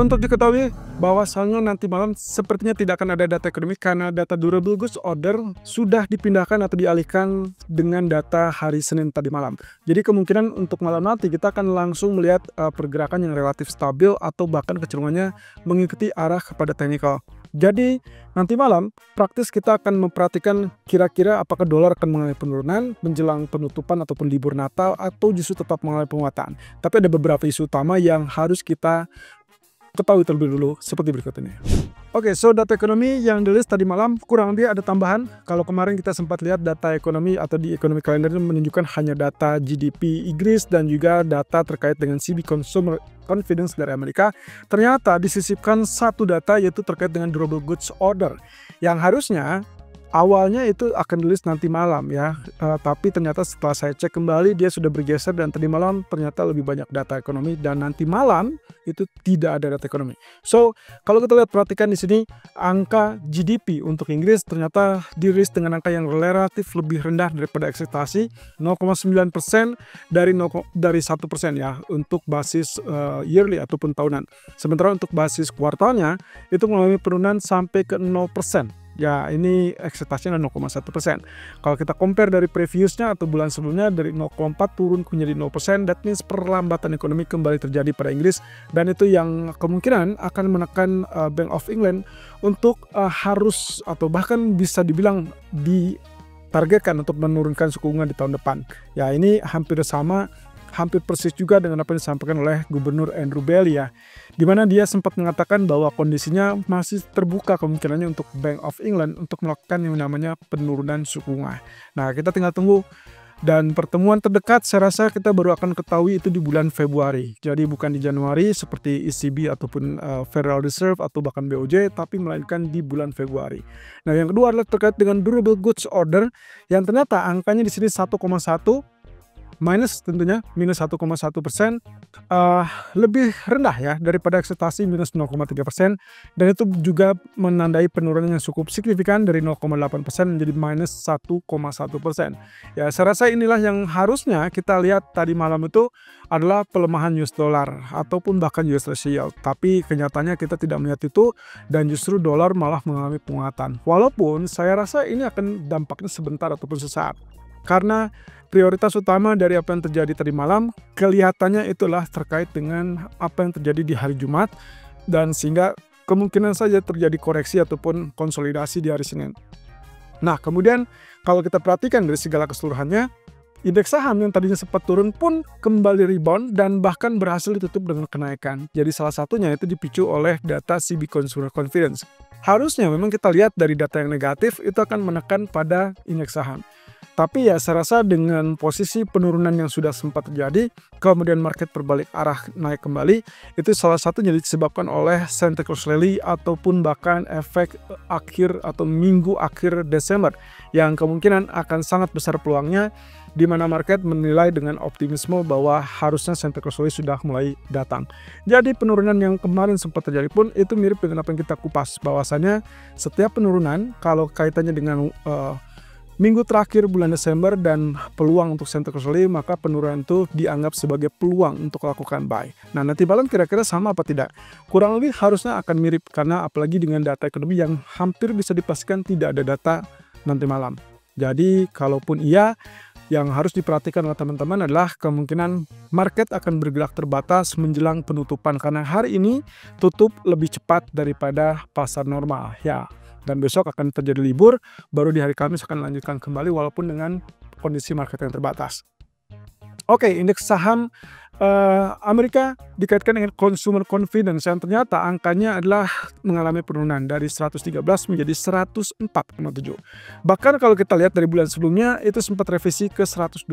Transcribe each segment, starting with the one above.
Untuk diketahui bahwasannya nanti malam sepertinya tidak akan ada data ekonomi karena data durable goods order sudah dipindahkan atau dialihkan dengan data hari Senin tadi malam. Jadi kemungkinan untuk malam nanti kita akan langsung melihat pergerakan yang relatif stabil atau bahkan kecenderungannya mengikuti arah kepada technical. Jadi nanti malam praktis kita akan memperhatikan kira-kira apakah dolar akan mengalami penurunan menjelang penutupan ataupun libur Natal atau justru tetap mengalami penguatan. Tapi ada beberapa isu utama yang harus kita ketahui terlebih dulu seperti berikut ini. Oke, so data ekonomi yang dirilis tadi malam kurang lebih ada tambahan. Kalau kemarin kita sempat lihat data ekonomi atau di ekonomi kalender menunjukkan hanya data GDP Inggris dan juga data terkait dengan CB Consumer Confidence dari Amerika. Ternyata disisipkan satu data yaitu terkait dengan durable goods order yang harusnya awalnya itu akan dirilis nanti malam ya, tapi ternyata setelah saya cek kembali dia sudah bergeser dan tadi malam ternyata lebih banyak data ekonomi dan nanti malam itu tidak ada data ekonomi. So kalau kita lihat perhatikan di sini angka GDP untuk Inggris ternyata dirilis dengan angka yang relatif lebih rendah daripada ekspektasi 0,9% dari 1% ya untuk basis yearly ataupun tahunan. Sementara untuk basis kuartalnya itu mengalami penurunan sampai ke 0%. Ya ini ekspektasinya 0,1%. Kalau kita compare dari previousnya atau bulan sebelumnya dari 0,4 turun menjadi 0%, that means perlambatan ekonomi kembali terjadi pada Inggris dan itu yang kemungkinan akan menekan Bank of England untuk harus atau bahkan bisa dibilang ditargetkan untuk menurunkan suku bunga di tahun depan. Ya ini hampir sama, hampir persis juga dengan apa yang disampaikan oleh Gubernur Andrew Bailey ya, di mana dia sempat mengatakan bahwa kondisinya masih terbuka kemungkinannya untuk Bank of England untuk melakukan yang namanya penurunan suku bunga. Nah kita tinggal tunggu dan pertemuan terdekat saya rasa kita baru akan ketahui itu di bulan Februari. Jadi bukan di Januari seperti ECB ataupun Federal Reserve atau bahkan BOJ, tapi melainkan di bulan Februari. Nah yang kedua adalah terkait dengan durable goods order yang ternyata angkanya di sini 1,1 minus tentunya minus 1,1%, lebih rendah ya daripada ekspektasi minus 0,3% dan itu juga menandai penurunan yang cukup signifikan dari 0,8% menjadi minus 1,1%. Ya saya rasa inilah yang harusnya kita lihat tadi malam itu adalah pelemahan US dollar ataupun bahkan US Treasury yield, tapi kenyataannya kita tidak melihat itu dan justru dolar malah mengalami penguatan. Walaupun saya rasa ini akan dampaknya sebentar ataupun sesaat. Karena prioritas utama dari apa yang terjadi tadi malam kelihatannya itulah terkait dengan apa yang terjadi di hari Jumat dan sehingga kemungkinan saja terjadi koreksi ataupun konsolidasi di hari Senin. Nah kemudian kalau kita perhatikan dari segala keseluruhannya, indeks saham yang tadinya sempat turun pun kembali rebound dan bahkan berhasil ditutup dengan kenaikan. Jadi salah satunya itu dipicu oleh data CB Consumer Confidence. Harusnya memang kita lihat dari data yang negatif itu akan menekan pada indeks saham. Tapi ya saya rasa dengan posisi penurunan yang sudah sempat terjadi, kemudian market berbalik arah naik kembali, itu salah satunya disebabkan oleh Santa Claus Rally ataupun bahkan efek akhir atau minggu akhir Desember yang kemungkinan akan sangat besar peluangnya di mana market menilai dengan optimisme bahwa harusnya Santa Claus Rally sudah mulai datang. Jadi penurunan yang kemarin sempat terjadi pun itu mirip dengan apa yang kita kupas bahwasannya setiap penurunan kalau kaitannya dengan minggu terakhir bulan Desember dan peluang untuk Santa Claus Rally, maka penurunan itu dianggap sebagai peluang untuk lakukan buy. Nah nanti malam kira-kira sama apa tidak? Kurang lebih harusnya akan mirip karena apalagi dengan data ekonomi yang hampir bisa dipastikan tidak ada data nanti malam. Jadi kalaupun iya, yang harus diperhatikan oleh teman-teman adalah kemungkinan market akan bergerak terbatas menjelang penutupan karena hari ini tutup lebih cepat daripada pasar normal ya. Dan besok akan terjadi libur, baru di hari Kamis akan lanjutkan kembali walaupun dengan kondisi market yang terbatas. Oke, indeks saham Amerika dikaitkan dengan consumer confidence yang ternyata angkanya adalah mengalami penurunan dari 113 menjadi 104,7. Bahkan kalau kita lihat dari bulan sebelumnya itu sempat revisi ke 112,8.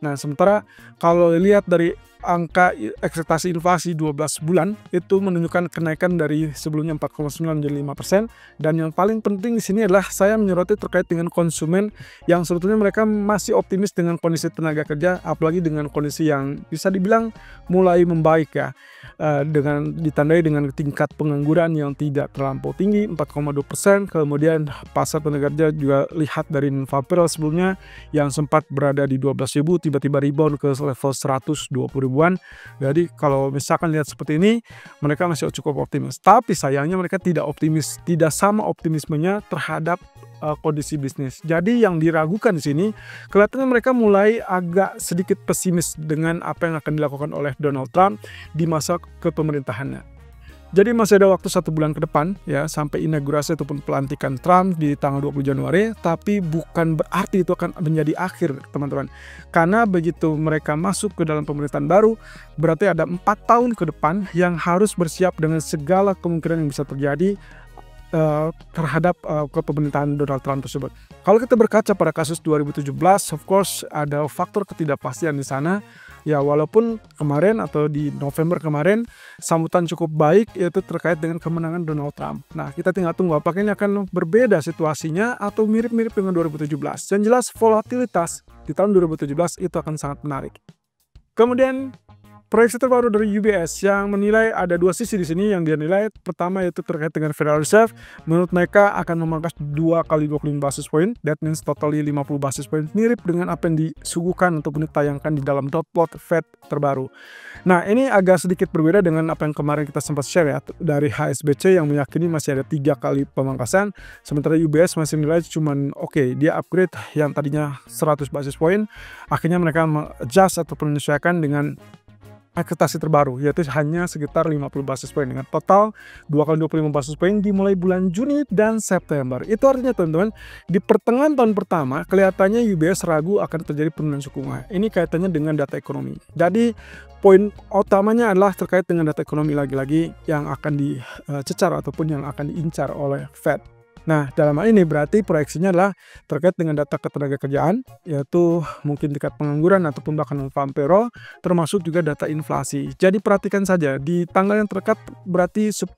Nah, sementara kalau lihat dari angka ekspektasi inflasi 12 bulan itu menunjukkan kenaikan dari sebelumnya 4,9 menjadi 5%, dan yang paling penting di sini adalah saya menyoroti terkait dengan konsumen yang sebetulnya mereka masih optimis dengan kondisi tenaga kerja, apalagi dengan kondisi yang bisa dibilang mulai membaik ya, dengan ditandai dengan tingkat pengangguran yang tidak terlampau tinggi 4,2%, kemudian pasar tenaga kerja juga lihat dari non-farm payroll sebelumnya yang sempat berada di 12.000 tiba-tiba rebound ke level 120.000 ribuan. Jadi kalau misalkan lihat seperti ini, mereka masih cukup optimis. Tapi sayangnya mereka tidak optimis, tidak sama optimismenya terhadap kondisi bisnis. Jadi yang diragukan di sini, kelihatannya mereka mulai agak sedikit pesimis dengan apa yang akan dilakukan oleh Donald Trump di masa kepemerintahannya. Jadi masih ada waktu 1 bulan ke depan ya sampai inaugurasi ataupun pelantikan Trump di tanggal 20 Januari, tapi bukan berarti itu akan menjadi akhir, teman-teman. Karena begitu mereka masuk ke dalam pemerintahan baru, berarti ada 4 tahun ke depan yang harus bersiap dengan segala kemungkinan yang bisa terjadi terhadap kepemerintahan Donald Trump tersebut. Kalau kita berkaca pada kasus 2017, of course ada faktor ketidakpastian di sana. Ya walaupun kemarin atau di November kemarin sambutan cukup baik yaitu terkait dengan kemenangan Donald Trump. Nah kita tinggal tunggu apakah ini akan berbeda situasinya atau mirip-mirip dengan 2017. Yang jelas volatilitas di tahun 2017 itu akan sangat menarik. Kemudian proyeksi terbaru dari UBS yang menilai ada 2 sisi di sini yang dia nilai. Pertama yaitu terkait dengan Federal Reserve. Menurut mereka akan memangkas 2 kali 25 basis point. That means totally 50 basis point. Mirip dengan apa yang disuguhkan ataupun ditayangkan di dalam dot plot Fed terbaru. Nah ini agak sedikit berbeda dengan apa yang kemarin kita sempat share ya. Dari HSBC yang meyakini masih ada 3 kali pemangkasan. Sementara UBS masih nilai cuman oke, dia upgrade yang tadinya 100 basis point. Akhirnya mereka adjust ataupun menyesuaikan dengan ekspektasi terbaru yaitu hanya sekitar 50 basis point dengan total 2 kali 25 basis point dimulai bulan Juni dan September. Itu artinya teman-teman di pertengahan tahun pertama kelihatannya UBS ragu akan terjadi penurunan suku bunga. Ini kaitannya dengan data ekonomi. Jadi poin utamanya adalah terkait dengan data ekonomi lagi-lagi yang akan dicecar ataupun yang akan diincar oleh Fed. Nah, dalam hal ini berarti proyeksinya adalah terkait dengan data ketenagakerjaan, yaitu mungkin tingkat pengangguran ataupun bahkan non-farm payroll, termasuk juga data inflasi. Jadi perhatikan saja, di tanggal yang terdekat berarti 10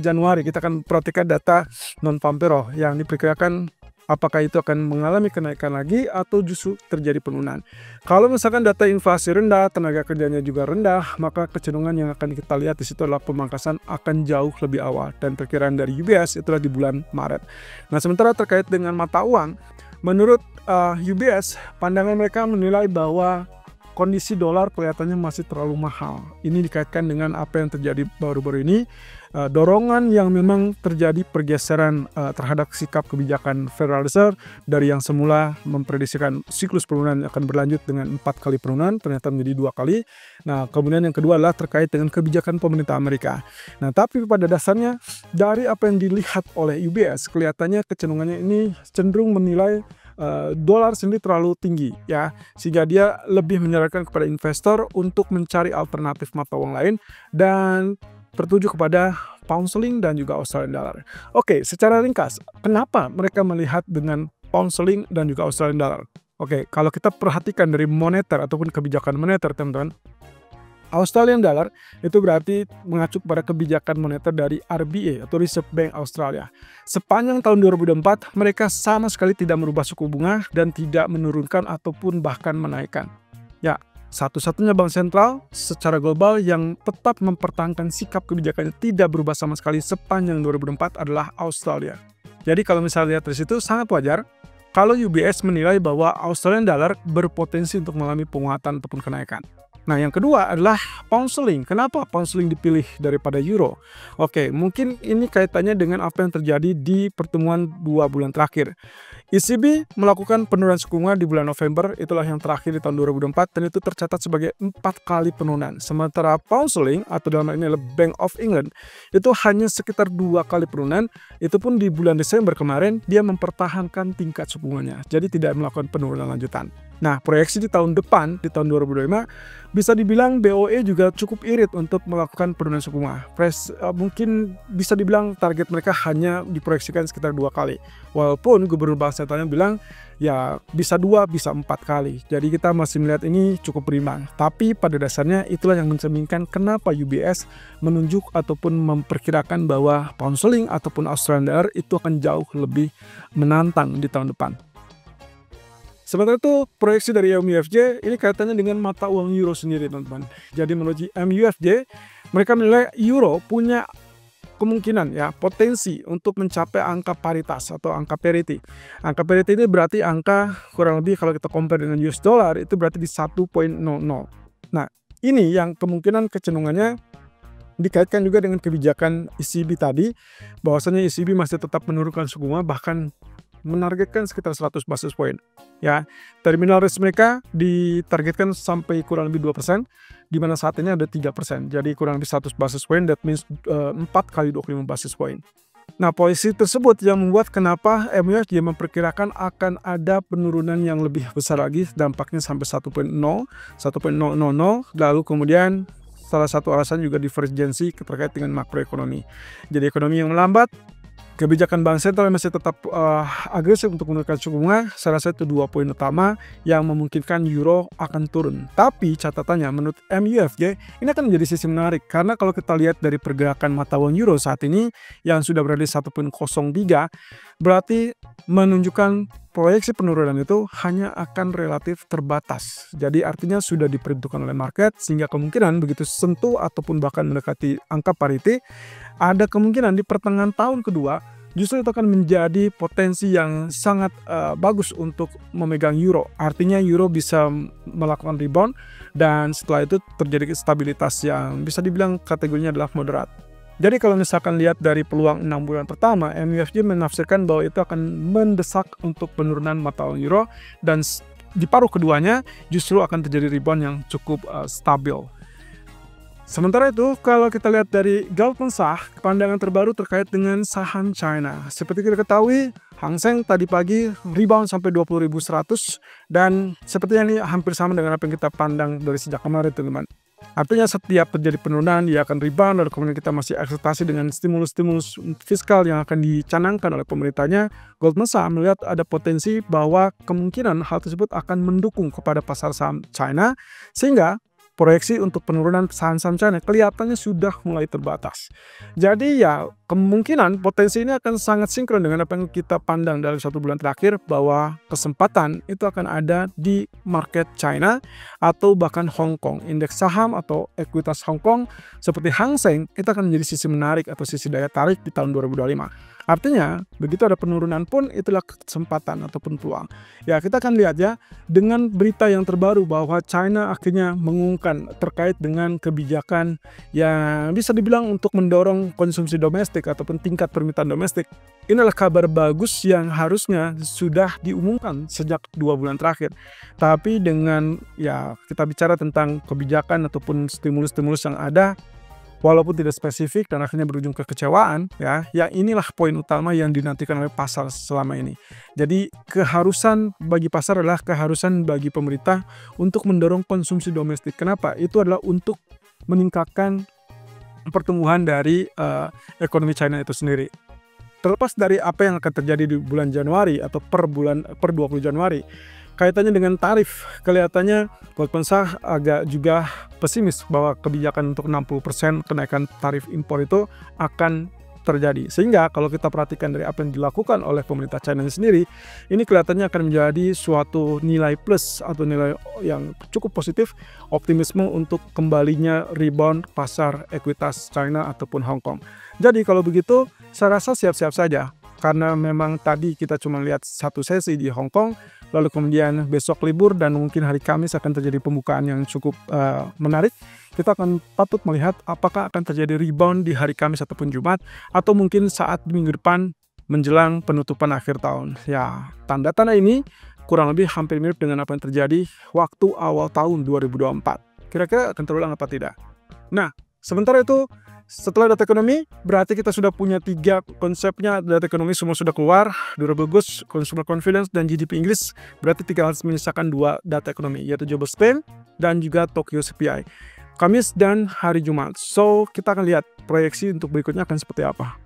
Januari kita akan perhatikan data non-farm payroll yang diperkirakan apakah itu akan mengalami kenaikan lagi atau justru terjadi penurunan. Kalau misalkan data inflasi rendah, tenaga kerjanya juga rendah, maka kecenderungan yang akan kita lihat di situ adalah pemangkasan akan jauh lebih awal dan perkiraan dari UBS itulah di bulan Maret. Nah, sementara terkait dengan mata uang, menurut UBS, pandangan mereka menilai bahwa kondisi dolar kelihatannya masih terlalu mahal. Ini dikaitkan dengan apa yang terjadi baru-baru ini. Dorongan yang memang terjadi pergeseran terhadap sikap kebijakan Federal Reserve dari yang semula memprediksikan siklus penurunan akan berlanjut dengan 4 kali penurunan ternyata menjadi 2 kali. Nah kemudian yang kedua adalah terkait dengan kebijakan pemerintah Amerika. Nah tapi pada dasarnya dari apa yang dilihat oleh UBS kelihatannya kecenderungannya ini cenderung menilai dolar sendiri terlalu tinggi ya, sehingga dia lebih menyarankan kepada investor untuk mencari alternatif mata uang lain dan tertuju kepada pound sterling dan juga Australian dollar. Oke, secara ringkas, kenapa mereka melihat dengan pound sterling dan juga Australian dollar? Oke, kalau kita perhatikan dari moneter ataupun kebijakan moneter, teman-teman, Australian dollar itu berarti mengacu pada kebijakan moneter dari RBA atau Reserve Bank Australia. Sepanjang tahun 2024, mereka sama sekali tidak merubah suku bunga dan tidak menurunkan ataupun bahkan menaikkan. Ya, satu-satunya bank sentral secara global yang tetap mempertahankan sikap kebijakannya tidak berubah sama sekali sepanjang 2024 adalah Australia. Jadi kalau misalnya lihat dari situ sangat wajar kalau UBS menilai bahwa Australian dollar berpotensi untuk mengalami penguatan ataupun kenaikan. Nah yang kedua adalah pound sterling. Kenapa pound sterling dipilih daripada euro? Oke, mungkin ini kaitannya dengan apa yang terjadi di pertemuan 2 bulan terakhir. ECB melakukan penurunan suku bunga di bulan November, itulah yang terakhir di tahun 2024 dan itu tercatat sebagai 4 kali penurunan. Sementara pound sterling atau dalam hal ini adalah Bank of England itu hanya sekitar 2 kali penurunan, itu pun di bulan Desember kemarin dia mempertahankan tingkat suku bunganya. Jadi tidak melakukan penurunan lanjutan. Nah, proyeksi di tahun depan, di tahun 2025, bisa dibilang BOE juga cukup irit untuk melakukan penurunan suku bunga. Mungkin bisa dibilang target mereka hanya diproyeksikan sekitar 2 kali. Walaupun Gubernur Bank Sentralnya bilang, ya bisa 2, bisa 4 kali. Jadi kita masih melihat ini cukup berimbang. Tapi pada dasarnya itulah yang mencerminkan kenapa UBS menunjuk ataupun memperkirakan bahwa pound sterling ataupun Australian dollar itu akan jauh lebih menantang di tahun depan. Sementara itu proyeksi dari MUFJ ini kaitannya dengan mata uang euro sendiri teman-teman. Jadi menurut MUFJ mereka menilai euro punya kemungkinan ya potensi untuk mencapai angka paritas atau angka parity. Angka parity ini berarti angka kurang lebih kalau kita compare dengan US dollar itu berarti di 1.00. Nah ini yang kemungkinan kecenderungannya dikaitkan juga dengan kebijakan ECB tadi, bahwasanya ECB masih tetap menurunkan suku bunga, bahkan menargetkan sekitar 100 basis point. Ya, terminal risk mereka ditargetkan sampai kurang lebih 2%, di mana saat ini ada 3%. Jadi kurang lebih 100 basis point, that means 4 kali 25 basis point. Nah, posisi tersebut yang membuat kenapa MUFG memperkirakan akan ada penurunan yang lebih besar lagi, dampaknya sampai 1.0, lalu kemudian salah satu alasan juga divergensi terkait dengan makroekonomi. Jadi ekonomi yang melambat, kebijakan Bank Sentral masih tetap agresif untuk menurunkan suku bunga. Salah satu 2 poin utama yang memungkinkan euro akan turun. Tapi catatannya menurut MUFG ini akan menjadi sisi menarik, karena kalau kita lihat dari pergerakan mata uang euro saat ini yang sudah berada di 1.03, berarti menunjukkan proyeksi penurunan itu hanya akan relatif terbatas. Jadi artinya sudah diperhitungkan oleh market, sehingga kemungkinan begitu sentuh ataupun bahkan mendekati angka parity, ada kemungkinan di pertengahan tahun kedua justru itu akan menjadi potensi yang sangat bagus untuk memegang euro. Artinya euro bisa melakukan rebound dan setelah itu terjadi stabilitas yang bisa dibilang kategorinya adalah moderat. Jadi kalau misalkan lihat dari peluang 6 bulan pertama, MUFG menafsirkan bahwa itu akan mendesak untuk penurunan mata uang euro, dan di paruh keduanya justru akan terjadi rebound yang cukup stabil. Sementara itu, kalau kita lihat dari Goldman Sachs, pandangan terbaru terkait dengan saham China. Seperti kita ketahui, Hang Seng tadi pagi rebound sampai 20.100, dan sepertinya ini hampir sama dengan apa yang kita pandang dari sejak kemarin, teman-teman. Artinya setiap terjadi penurunan, dia akan rebound, dan kemudian kita masih ekspektasi dengan stimulus-stimulus fiskal yang akan dicanangkan oleh pemerintahnya. Goldman Sachs melihat ada potensi bahwa kemungkinan hal tersebut akan mendukung kepada pasar saham China, sehingga proyeksi untuk penurunan saham-saham China kelihatannya sudah mulai terbatas. Jadi ya kemungkinan potensi ini akan sangat sinkron dengan apa yang kita pandang dalam 1 bulan terakhir, bahwa kesempatan itu akan ada di market China atau bahkan Hong Kong. Indeks saham atau ekuitas Hong Kong seperti Hang Seng itu akan menjadi sisi menarik atau sisi daya tarik di tahun 2025. Artinya, begitu ada penurunan pun itulah kesempatan ataupun peluang. Ya, kita akan lihat ya, dengan berita yang terbaru bahwa China akhirnya mengumumkan terkait dengan kebijakan yang bisa dibilang untuk mendorong konsumsi domestik ataupun tingkat permintaan domestik. Inilah kabar bagus yang harusnya sudah diumumkan sejak 2 bulan terakhir. Tapi dengan ya kita bicara tentang kebijakan ataupun stimulus-stimulus yang ada, walaupun tidak spesifik dan akhirnya berujung ke kekecewaan, ya inilah poin utama yang dinantikan oleh pasar selama ini. Jadi keharusan bagi pasar adalah keharusan bagi pemerintah untuk mendorong konsumsi domestik. Kenapa? Itu adalah untuk meningkatkan pertumbuhan dari ekonomi China itu sendiri. Terlepas dari apa yang akan terjadi di bulan Januari atau per 20 Januari, kaitannya dengan tarif, kelihatannya Goldman Sachs agak juga pesimis bahwa kebijakan untuk 60% kenaikan tarif impor itu akan terjadi. Sehingga kalau kita perhatikan dari apa yang dilakukan oleh pemerintah China sendiri, ini kelihatannya akan menjadi suatu nilai plus atau nilai yang cukup positif, optimisme untuk kembalinya rebound pasar ekuitas China ataupun Hong Kong. Jadi kalau begitu, saya rasa siap-siap saja. Karena memang tadi kita cuma lihat satu sesi di Hong Kong, lalu kemudian besok libur dan mungkin hari Kamis akan terjadi pembukaan yang cukup menarik. Kita akan patut melihat apakah akan terjadi rebound di hari Kamis ataupun Jumat, atau mungkin saat minggu depan menjelang penutupan akhir tahun. Ya, tanda-tanda ini kurang lebih hampir mirip dengan apa yang terjadi waktu awal tahun 2024. Kira-kira akan terulang apa tidak? Nah, sementara itu, setelah data ekonomi, berarti kita sudah punya 3 konsepnya. Data ekonomi semua sudah keluar, durable goods, consumer confidence, dan GDP Inggris. Berarti tinggal menyisakan 2 data ekonomi, yaitu jobless claim dan juga Tokyo CPI. Kamis dan hari Jumat. So, kita akan lihat proyeksi untuk berikutnya akan seperti apa.